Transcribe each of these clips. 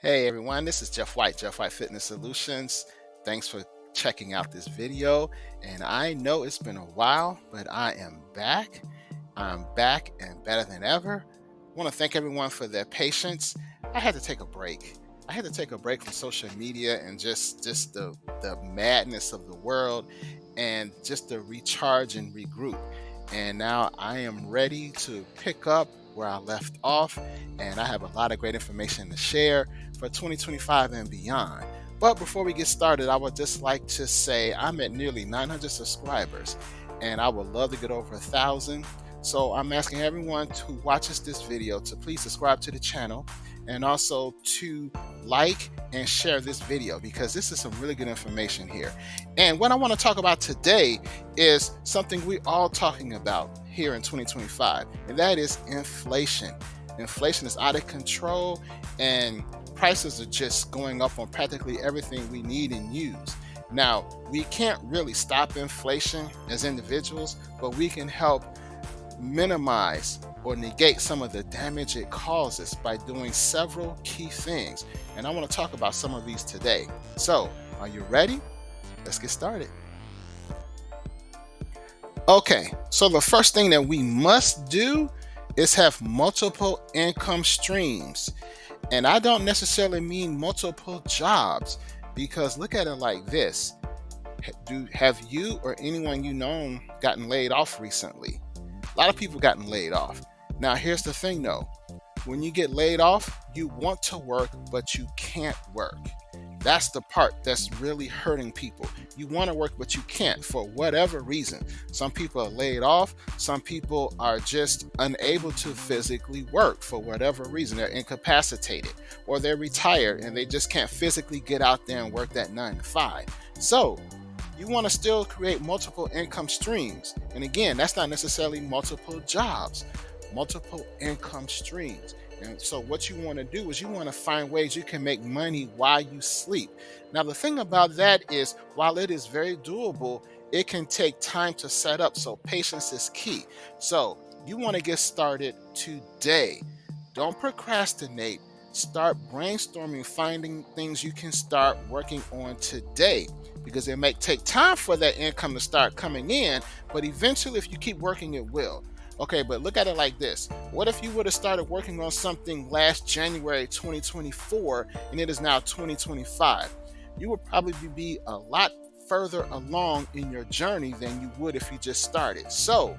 Hey everyone, this is Jeff White Fitness Solutions. Thanks for checking out this video. And I know it's been a while, but I am back. I'm back and better than ever. I want to thank everyone for their patience. I had to take a break. I had to take a break from social media and just the madness of the world and just to recharge and regroup. And now I am ready to pick up where I left off, and I have a lot of great information to share for 2025 and beyond. But before we get started, I would just like to say I'm at nearly 900 subscribers, and I would love to get over 1,000. So I'm asking everyone who watches this video to please subscribe to the channel and also to like and share this video because this is some really good information here. And what I want to talk about today is something we're all talking about here in 2025, and that is inflation. Inflation is out of control and prices are just going up on practically everything we need and use. Now, we can't really stop inflation as individuals, but we can help minimize or negate some of the damage it causes by doing several key things. And I want to talk about some of these today. So, are you ready? Let's get started. Okay, so the first thing that we must do is have multiple income streams. And I don't necessarily mean multiple jobs, because look at it like this. Have you or anyone you know gotten laid off recently? A lot of people gotten laid off. Now, here's the thing though. When you get laid off, you want to work, but you can't work. That's the part that's really hurting people. You want to work, but you can't for whatever reason. Some people are laid off. Some people are just unable to physically work for whatever reason. They're incapacitated or they're retired and they just can't physically get out there and work that 9 to 5. So you want to still create multiple income streams. And again, that's not necessarily multiple jobs, multiple income streams. And so what you want to do is you want to find ways you can make money while you sleep. Now, the thing about that is, while it is very doable, it can take time to set up. So patience is key. So you want to get started today. Don't procrastinate. Start brainstorming, finding things you can start working on today, because it may take time for that income to start coming in, but eventually if you keep working, it will. Okay, but look at it like this. What if you would have started working on something last January 2024 and it is now 2025? You would probably be a lot further along in your journey than you would if you just started. So,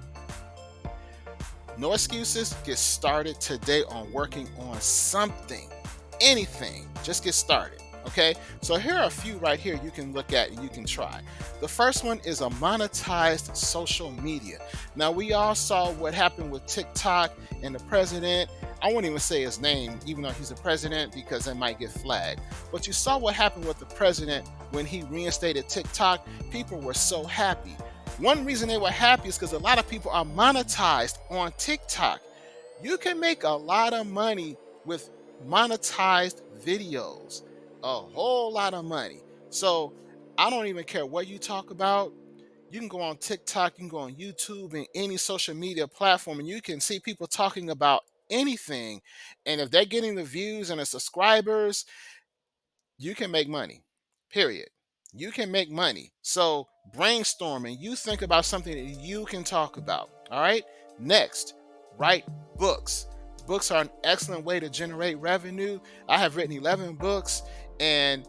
no excuses. Get started today on working on something, anything. Just get started. Okay, so here are a few right here you can look at and you can try. The first one is a monetized social media. Now, we all saw what happened with TikTok and the president. I won't even say his name, even though he's a president, because it might get flagged. But you saw what happened with the president when he reinstated TikTok. People were so happy. One reason they were happy is because a lot of people are monetized on TikTok. You can make a lot of money with monetized videos. A whole lot of money. So I don't even care what you talk about. You can go on TikTok, you can go on YouTube and any social media platform, and you can see people talking about anything. And if they're getting the views and the subscribers, you can make money. Period. You can make money. So brainstorming, you think about something that you can talk about. All right. Next, write books. Books are an excellent way to generate revenue. I have written 11 books, and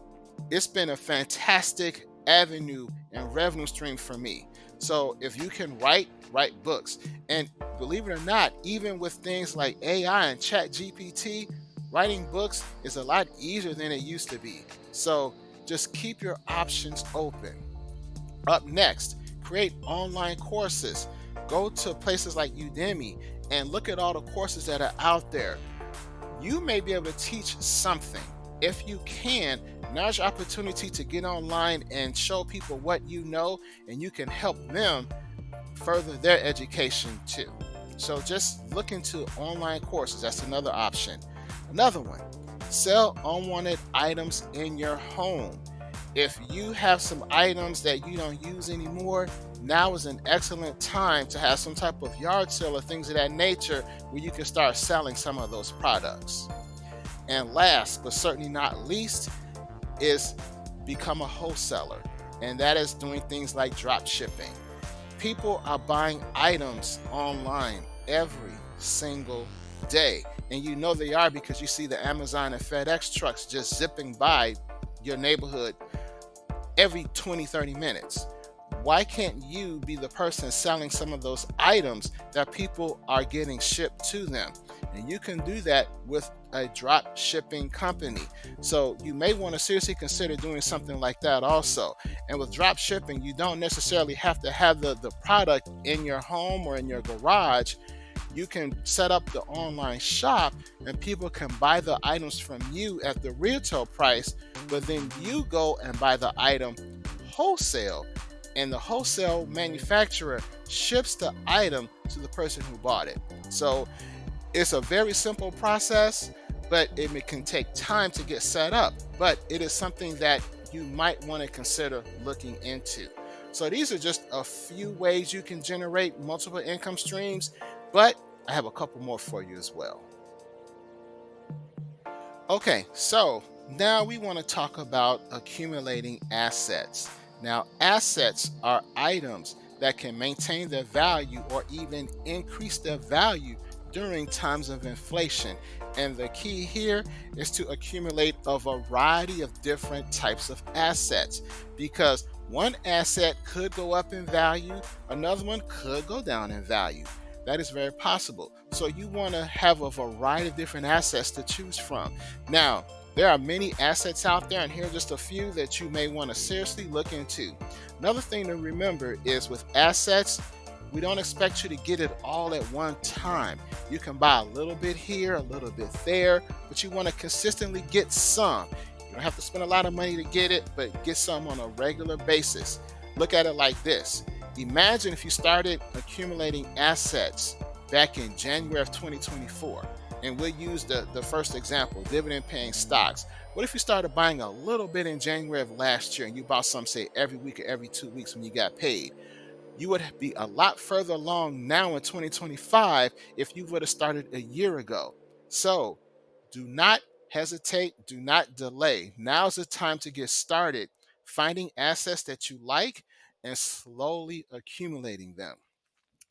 it's been a fantastic avenue and revenue stream for me. So if you can write books. And believe it or not, even with things like AI and Chat GPT, writing books is a lot easier than it used to be. So just keep your options open. Up next, create online courses. Go to places like Udemy and look at all the courses that are out there. You may be able to teach something. If you can, now's your opportunity to get online and show people what you know, and you can help them further their education too. So just look into online courses. That's another option. Another one, sell unwanted items in your home. If you have some items that you don't use anymore, now is an excellent time to have some type of yard sale or things of that nature where you can start selling some of those products. And last but certainly not least is become a wholesaler. And that is doing things like drop shipping. People are buying items online every single day. And you know they are because you see the Amazon and FedEx trucks just zipping by your neighborhood every 20, 30 minutes. Why can't you be the person selling some of those items that people are getting shipped to them? And you can do that with a drop shipping company. So you may want to seriously consider doing something like that also. And with drop shipping, you don't necessarily have to have the product in your home or in your garage. You can set up the online shop and people can buy the items from you at the retail price, but then you go and buy the item wholesale, and the wholesale manufacturer ships the item to the person who bought it. So it's a very simple process, but it can take time to get set up, but it is something that you might want to consider looking into. So these are just a few ways you can generate multiple income streams, but I have a couple more for you as well. Okay, so now we want to talk about accumulating assets. Now, assets are items that can maintain their value or even increase their value during times of inflation. And the key here is to accumulate a variety of different types of assets, because one asset could go up in value, another one could go down in value. That is very possible. So you want to have a variety of different assets to choose from. Now, there are many assets out there, and here are just a few that you may want to seriously look into. Another thing to remember is with assets, we don't expect you to get it all at one time. You can buy a little bit here, a little bit there, but you want to consistently get some. You don't have to spend a lot of money to get it, but get some on a regular basis. Look at it like this. Imagine if you started accumulating assets back in January of 2024, and we'll use the first example, dividend paying stocks. What if you started buying a little bit in January of last year and you bought some, say, every week or every 2 weeks when you got paid? You would be a lot further along now in 2025 if you would have started a year ago. So do not hesitate, do not delay. Now's the time to get started finding assets that you like and slowly accumulating them.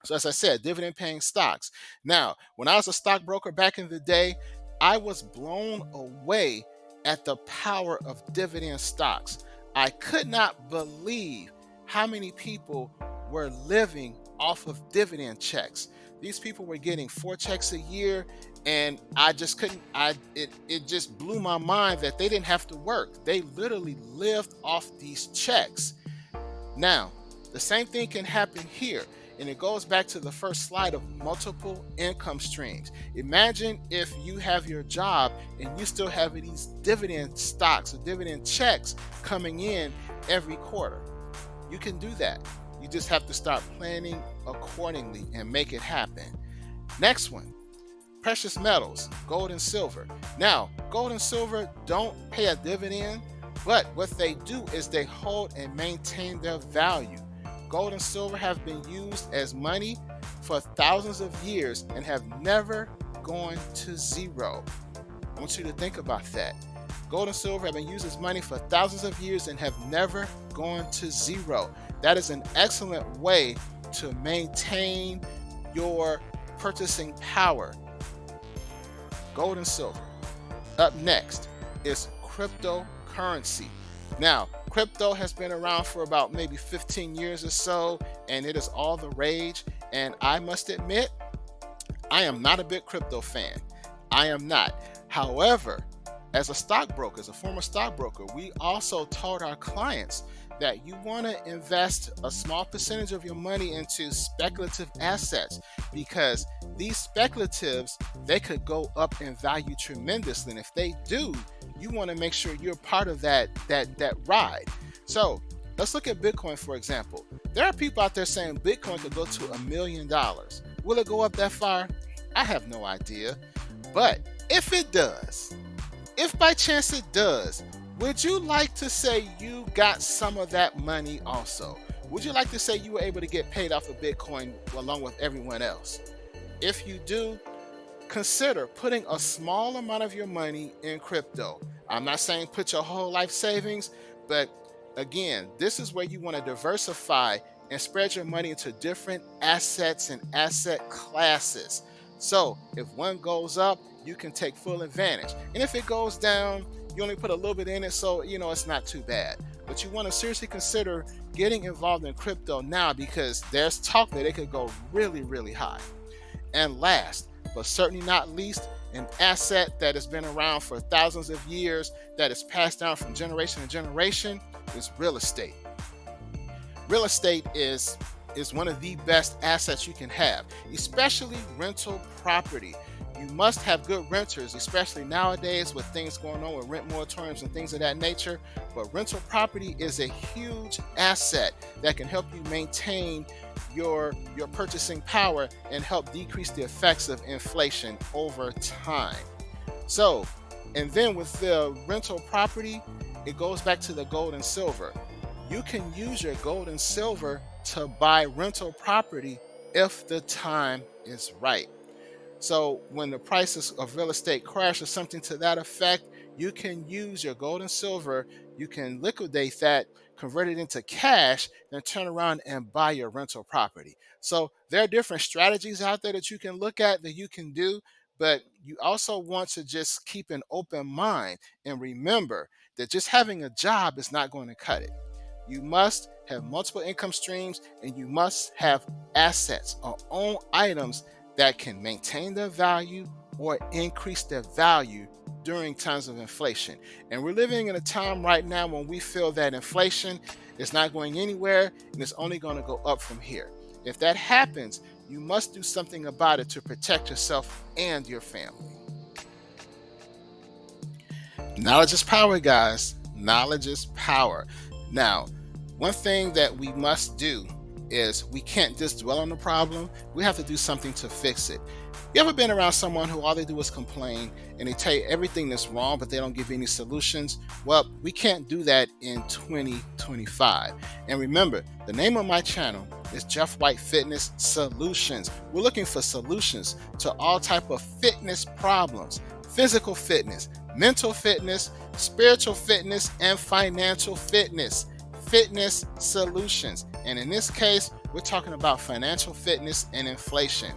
So as I said, dividend paying stocks. Now, when I was a stockbroker back in the day, I was blown away at the power of dividend stocks. I could not believe how many people were living off of dividend checks. These people were getting 4 checks a year, and I just couldn't, it just blew my mind that they didn't have to work. They literally lived off these checks. Now, the same thing can happen here. And it goes back to the first slide of multiple income streams. Imagine if you have your job and you still have these dividend stocks or dividend checks coming in every quarter. You can do that. You just have to start planning accordingly and make it happen. Next one, precious metals, gold and silver. Now, gold and silver don't pay a dividend, but what they do is they hold and maintain their value. Gold and silver have been used as money for thousands of years and have never gone to zero. I want you to think about that. Gold and silver have been used as money for thousands of years and have never gone to zero. That is an excellent way to maintain your purchasing power. Gold and silver. Up next is cryptocurrency. Now, crypto has been around for about maybe 15 years or so, and it is all the rage. And I must admit, I am not a big crypto fan. I am not. However, as a stockbroker, as a former stockbroker, we also told our clients that you want to invest a small percentage of your money into speculative assets, because these speculatives, they could go up in value tremendously. And if they do, you want to make sure you're part of that ride. So let's look at Bitcoin, for example. There are people out there saying Bitcoin could go to $1 million. Will it go up that far? I have no idea. But if it does, if by chance it does, would you like to say you got some of that money also? Would you like to say you were able to get paid off of Bitcoin along with everyone else? If you do, consider putting a small amount of your money in crypto. I'm not saying put your whole life savings, but again, this is where you want to diversify and spread your money into different assets and asset classes. So if one goes up, you can take full advantage. And if it goes down, you only put a little bit in it, so it's not too bad. But you want to seriously consider getting involved in crypto now, because there's talk that it could go really, really high. And last, but certainly not least, an asset that has been around for thousands of years, that is passed down from generation to generation, is real estate. Real estate is one of the best assets you can have, especially rental property. You must have good renters, especially nowadays with things going on with rent moratoriums and things of that nature. But rental property is a huge asset that can help you maintain your purchasing power and help decrease the effects of inflation over time. So, and then with the rental property, it goes back to the gold and silver. You can use your gold and silver to buy rental property if the time is right. So when the prices of real estate crash or something to that effect, you can use your gold and silver, you can liquidate that, convert it into cash, then turn around and buy your rental property. So there are different strategies out there that you can look at, that you can do, but you also want to just keep an open mind and remember that just having a job is not going to cut it. You must have multiple income streams, and you must have assets or own items that can maintain their value or increase their value during times of inflation. And we're living in a time right now when we feel that inflation is not going anywhere and it's only going to go up from here. If that happens, you must do something about it to protect yourself and your family. Knowledge is power, guys. Knowledge is power. Now, one thing that we must do is we can't just dwell on the problem. We have to do something to fix it. You ever been around someone who all they do is complain and they tell you everything that's wrong, but they don't give you any solutions? Well, we can't do that in 2025. And remember, the name of my channel is Jeff White Fitness Solutions. We're looking for solutions to all type of fitness problems: physical fitness, mental fitness, spiritual fitness, and financial fitness. Fitness solutions. And in this case, we're talking about financial fitness and inflation.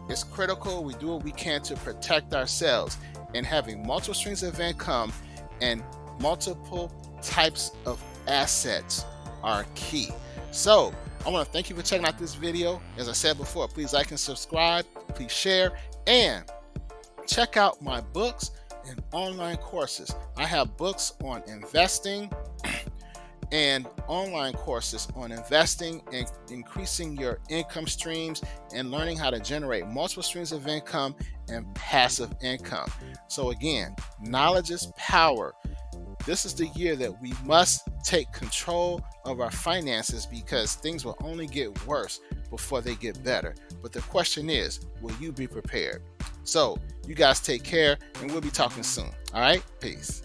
It's critical we do what we can to protect ourselves, and having multiple streams of income and multiple types of assets are key. So I want to thank you for checking out this video. As I said before, please like and subscribe, please share, and check out my books and online courses. I have books on investing and online courses on investing and increasing your income streams and learning how to generate multiple streams of income and passive income. So again, knowledge is power. This is the year that we must take control of our finances, because things will only get worse before they get better. But the question is, will you be prepared? So you guys take care, and we'll be talking soon. All right, peace.